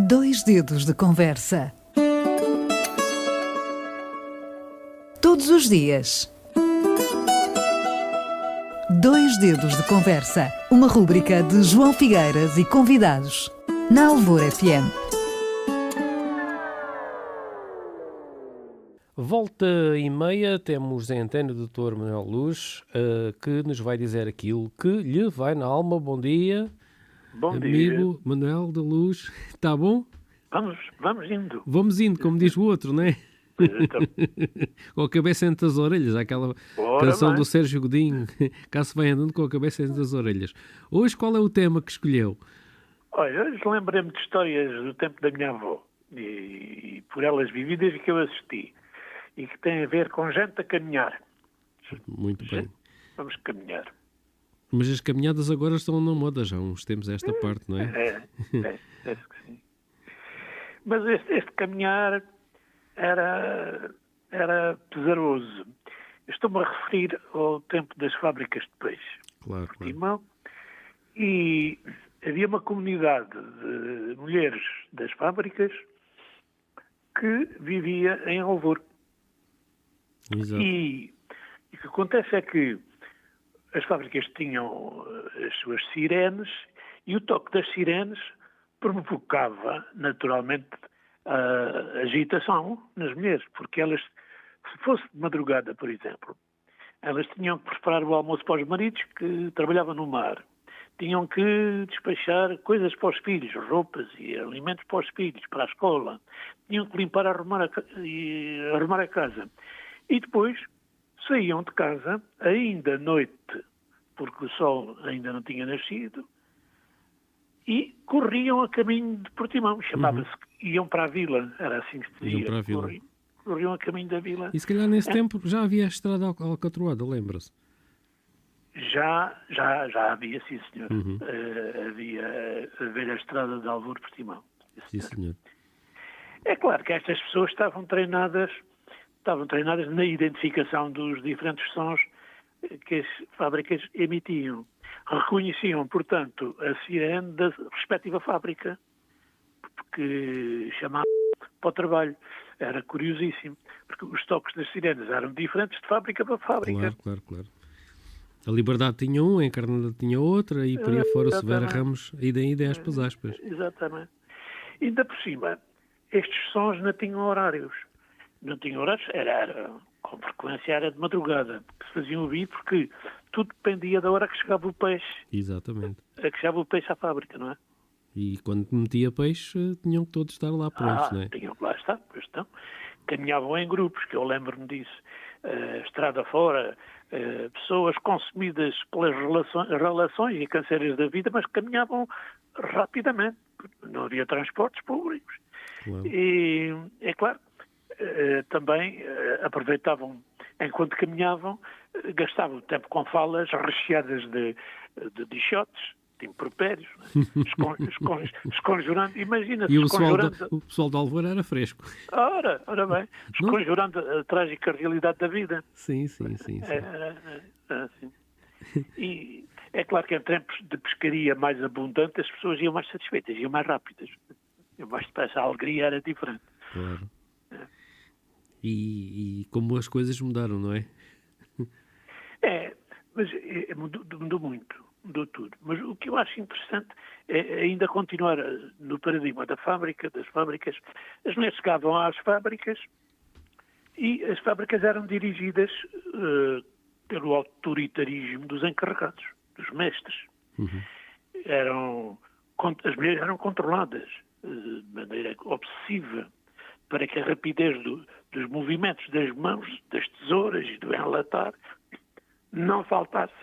Dois dedos de conversa. Todos os dias. Dois dedos de conversa. Uma rúbrica de João Figueiras e convidados. Na Alvor FM. Volta e meia, temos em antena o Dr. Manuel Luz, que nos vai dizer aquilo que lhe vai na alma. Bom dia, Bom amigo dia. Manuel da Luz. Está bom? Vamos indo. Vamos indo, como diz o outro, não é? Então, Com a cabeça entre as orelhas, aquela ora canção bem. do Sérgio Godinho, cá se vai andando com a cabeça entre as orelhas. Hoje, qual é o tema que escolheu? Olha, hoje lembrei-me de histórias do tempo da minha avó e por elas vividas que eu assisti e que têm a ver com gente a caminhar. Muito bem. Vamos caminhar. Mas as caminhadas agora estão na moda já, há uns tempos a esta parte, não é? Acho que sim. Mas este caminhar era pesaroso. Estou-me a referir ao tempo das fábricas de peixe. Claro. Portimão, e havia uma comunidade de mulheres das fábricas que vivia em Alvor. Exato. E o que acontece é que as fábricas tinham as suas sirenes e o toque das sirenes provocava naturalmente a agitação nas mulheres, porque elas, se fosse de madrugada, por exemplo, elas tinham que preparar o almoço para os maridos que trabalhavam no mar. Tinham que despachar coisas para os filhos, roupas e alimentos para os filhos, para a escola. Tinham que limpar e arrumar a casa. E depois saíam de casa, ainda à noite, porque o sol ainda não tinha nascido, e corriam a caminho de Portimão. Chamava-se, iam para a vila, era assim que se dizia. Iam para a vila. Corriam a caminho da vila. E se calhar nesse tempo já havia a estrada alcatroada, lembra-se? Já havia, sim, senhor. Havia a velha estrada de Alvor Portimão. Sim, senhor. É claro que estas pessoas estavam treinadas na identificação dos diferentes sons que as fábricas emitiam. Reconheciam, portanto, a sirene da respectiva fábrica, que chamavam para o trabalho. Era curiosíssimo, porque os toques das sirenes eram diferentes de fábrica para fábrica. Claro. A Liberdade tinha um, a Encarnada tinha outra, e por aí fora o Severo Ramos, idem aspas. Exatamente. Ainda por cima, estes sons não tinham horários. Não tinham horários, com frequência era de madrugada, que se faziam ouvir, porque tudo dependia da hora que chegava o peixe. Exatamente. A que chegava o peixe à fábrica, não é? E quando metia peixe, tinham que todos estar lá prontos, não é? Tinham que lá estar, pois estão. Caminhavam em grupos, que eu lembro-me disso. Estrada fora, pessoas consumidas pelas relações e canseiras da vida, mas caminhavam rapidamente. Não havia transportes públicos. Claro. E, é claro, também aproveitavam, enquanto caminhavam, gastavam o tempo com falas recheadas de dichotes, de impropérios, esconjurando, imagina-se, E o pessoal de Alvor era fresco. Ora bem, esconjurando a trágica realidade da vida. Sim. Era assim. E é claro que em tempos de pescaria mais abundante as pessoas iam mais satisfeitas, iam mais rápidas, iam mais depressa, a alegria era diferente. Claro. E como as coisas mudaram, não é? Mas mudou muito. Mudou tudo. Mas o que eu acho interessante é ainda continuar no paradigma das fábricas. As mulheres chegavam às fábricas e as fábricas eram dirigidas pelo autoritarismo dos encarregados, dos mestres. As mulheres eram controladas de maneira obsessiva para que a rapidez dos movimentos das mãos, das tesouras e do enlatar não faltasse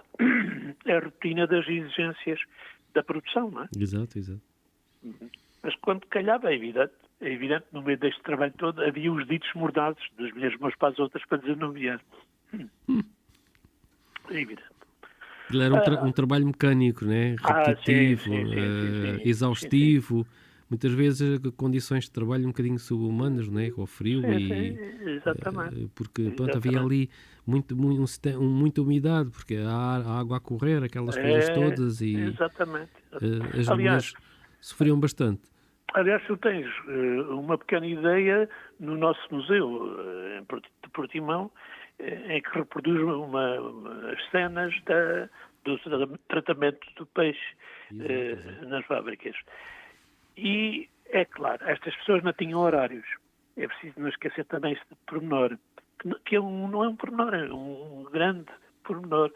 a rotina das exigências da produção, não é? Exato. Mas quando calhava, é evidente, no meio deste trabalho todo, havia os ditos mordazes das mulheres umas para as outras para desanuviar. É evidente. Ele era um trabalho mecânico, né? Repetitivo, sim, exaustivo, muitas vezes condições de trabalho um bocadinho subhumanas, né? Com o frio exatamente. Porque pronto, havia ali muita umidade, porque a água a correr, aquelas coisas todas, e exatamente. as mulheres sofriam bastante. Aliás, tu tens uma pequena ideia no nosso museu de Portimão, em que reproduz as cenas do tratamento do peixe nas fábricas. E, é claro, estas pessoas não tinham horários. É preciso não esquecer também este pormenor, que não é um pormenor, é um grande pormenor.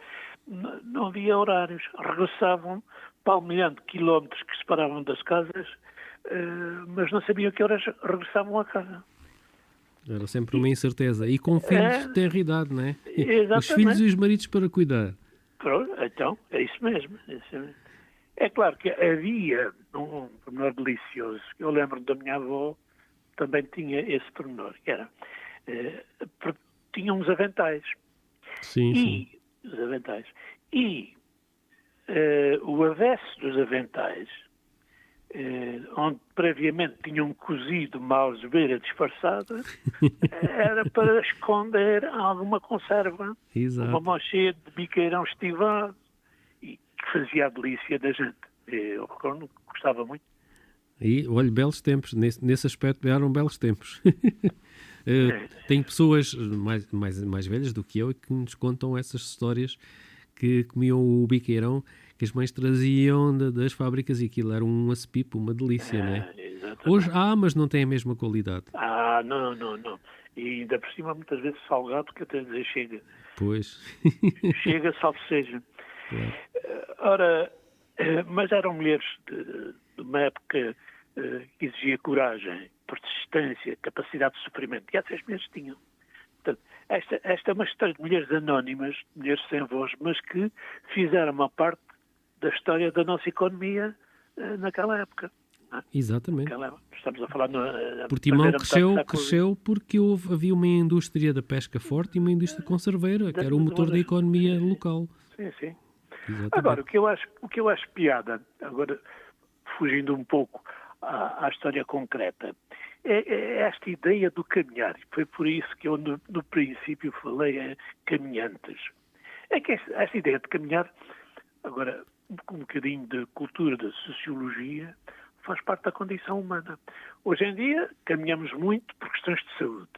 Não havia horários. Regressavam palmilhando quilómetros que separavam das casas, mas não sabiam que horas regressavam a casa. Era sempre uma incerteza. E com filhos de tenra idade, não é? Exatamente. Os filhos e os maridos para cuidar. Pronto, então, é isso mesmo. É claro que havia um pormenor delicioso. Eu lembro da minha avó, também tinha esse pormenor, que era, tinha uns aventais. Sim. Os aventais. E o avesso dos aventais, onde previamente tinham cozido uma algebeira disfarçada, era para esconder alguma conserva, Exato. uma mão cheia de biqueirão estivado, e que fazia a delícia da gente. Eu recordo, gostava muito. E, olha, belos tempos. Nesse aspecto eram belos tempos. Tem pessoas mais velhas do que eu que nos contam essas histórias que comiam o biqueirão que as mães traziam das fábricas e aquilo era um acepipo, uma delícia, não é? Exatamente. Hoje mas não tem a mesma qualidade. Não. E ainda por cima, muitas vezes salgado, que até dizer chega. Pois. Chega, salve seja. Claro. Ora, mas eram mulheres de uma época que exigia coragem, persistência, capacidade de sofrimento. E essas mulheres tinham. Portanto, esta é uma história de mulheres anónimas, mulheres sem voz, mas que fizeram uma parte da história da nossa economia naquela época. Exatamente. Estamos a falar Portimão cresceu porque havia uma indústria da pesca forte e uma indústria conserveira, que era o motor da economia local. Sim. Exatamente. Agora, o que eu acho piada, agora fugindo um pouco à história concreta, é esta ideia do caminhar. Foi por isso que eu no princípio falei em caminhantes. É que esta ideia de caminhar, agora, com um bocadinho de cultura, de sociologia, faz parte da condição humana. Hoje em dia, caminhamos muito por questões de saúde.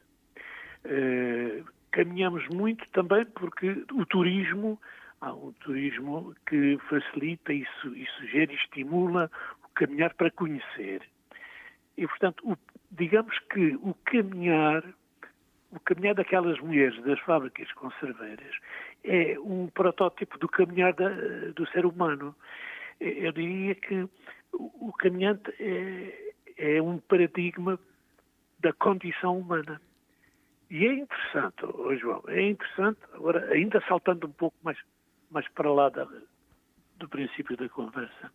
Caminhamos muito também porque o turismo, há um turismo que facilita e sugere e estimula o caminhar para conhecer. E, portanto, digamos que o caminhar daquelas mulheres das fábricas conserveiras é um protótipo do caminhar do ser humano. Eu diria que o caminhante é um paradigma da condição humana. E é interessante, João, agora ainda saltando um pouco mais para lá do princípio da conversa.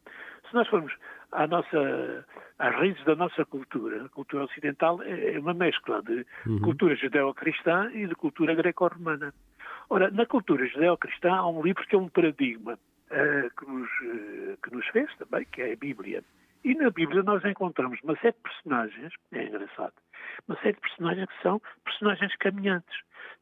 Se nós formos às raízes da nossa cultura, a cultura ocidental é uma mescla de cultura judeo-cristã e de cultura greco-romana. Ora, na cultura judeo-cristã há um livro que é um paradigma que nos fez também, que é a Bíblia. E na Bíblia nós encontramos uma série de personagens, é engraçado, uma série de personagens que são personagens caminhantes.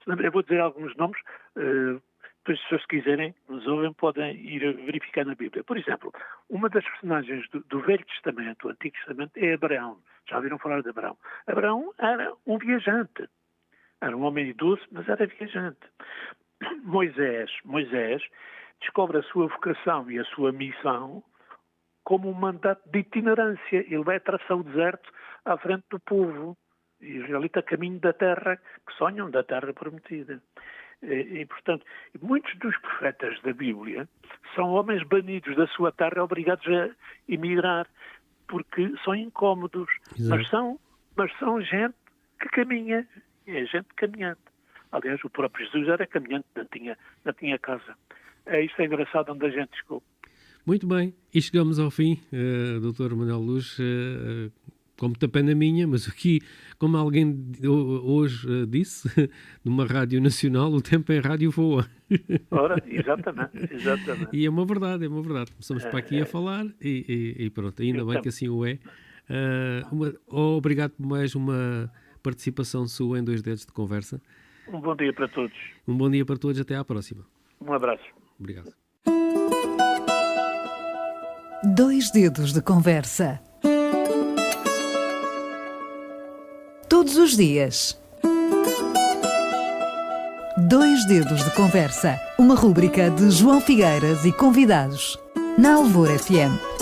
Eu vou dizer alguns nomes, depois as pessoas que quiserem, nos ouvem, podem ir verificar na Bíblia. Por exemplo, uma das personagens do Velho Testamento, do Antigo Testamento, é Abraão. Já ouviram falar de Abraão? Abraão era um viajante. Era um homem idoso, mas era viajante. Moisés descobre a sua vocação e a sua missão como um mandato de itinerância. Ele vai atravessar o deserto à frente do povo israelita, a caminho da terra, que sonham da terra prometida. E, portanto, muitos dos profetas da Bíblia são homens banidos da sua terra, obrigados a emigrar, porque são incómodos. Mas são gente que caminha, é gente caminhante. Aliás, o próprio Jesus era caminhante, não tinha casa. Isto é engraçado onde a gente chegou. Muito bem, e chegamos ao fim, Dr. Manuel Luz, como tapé na minha, mas aqui, como alguém hoje disse, numa rádio nacional, o tempo em rádio voa. Ora, exatamente. E é uma verdade. Começamos para aqui a falar e pronto, ainda bem que assim o é. Obrigado por mais uma participação sua em 2 Dedos de Conversa. Um bom dia para todos. Um bom dia para todos, até à próxima. Um abraço. Obrigado. 2 Dedos de Conversa. Todos os dias. Dois Dedos de Conversa. Uma rúbrica de João Figueiras e convidados. Na Alvor FM.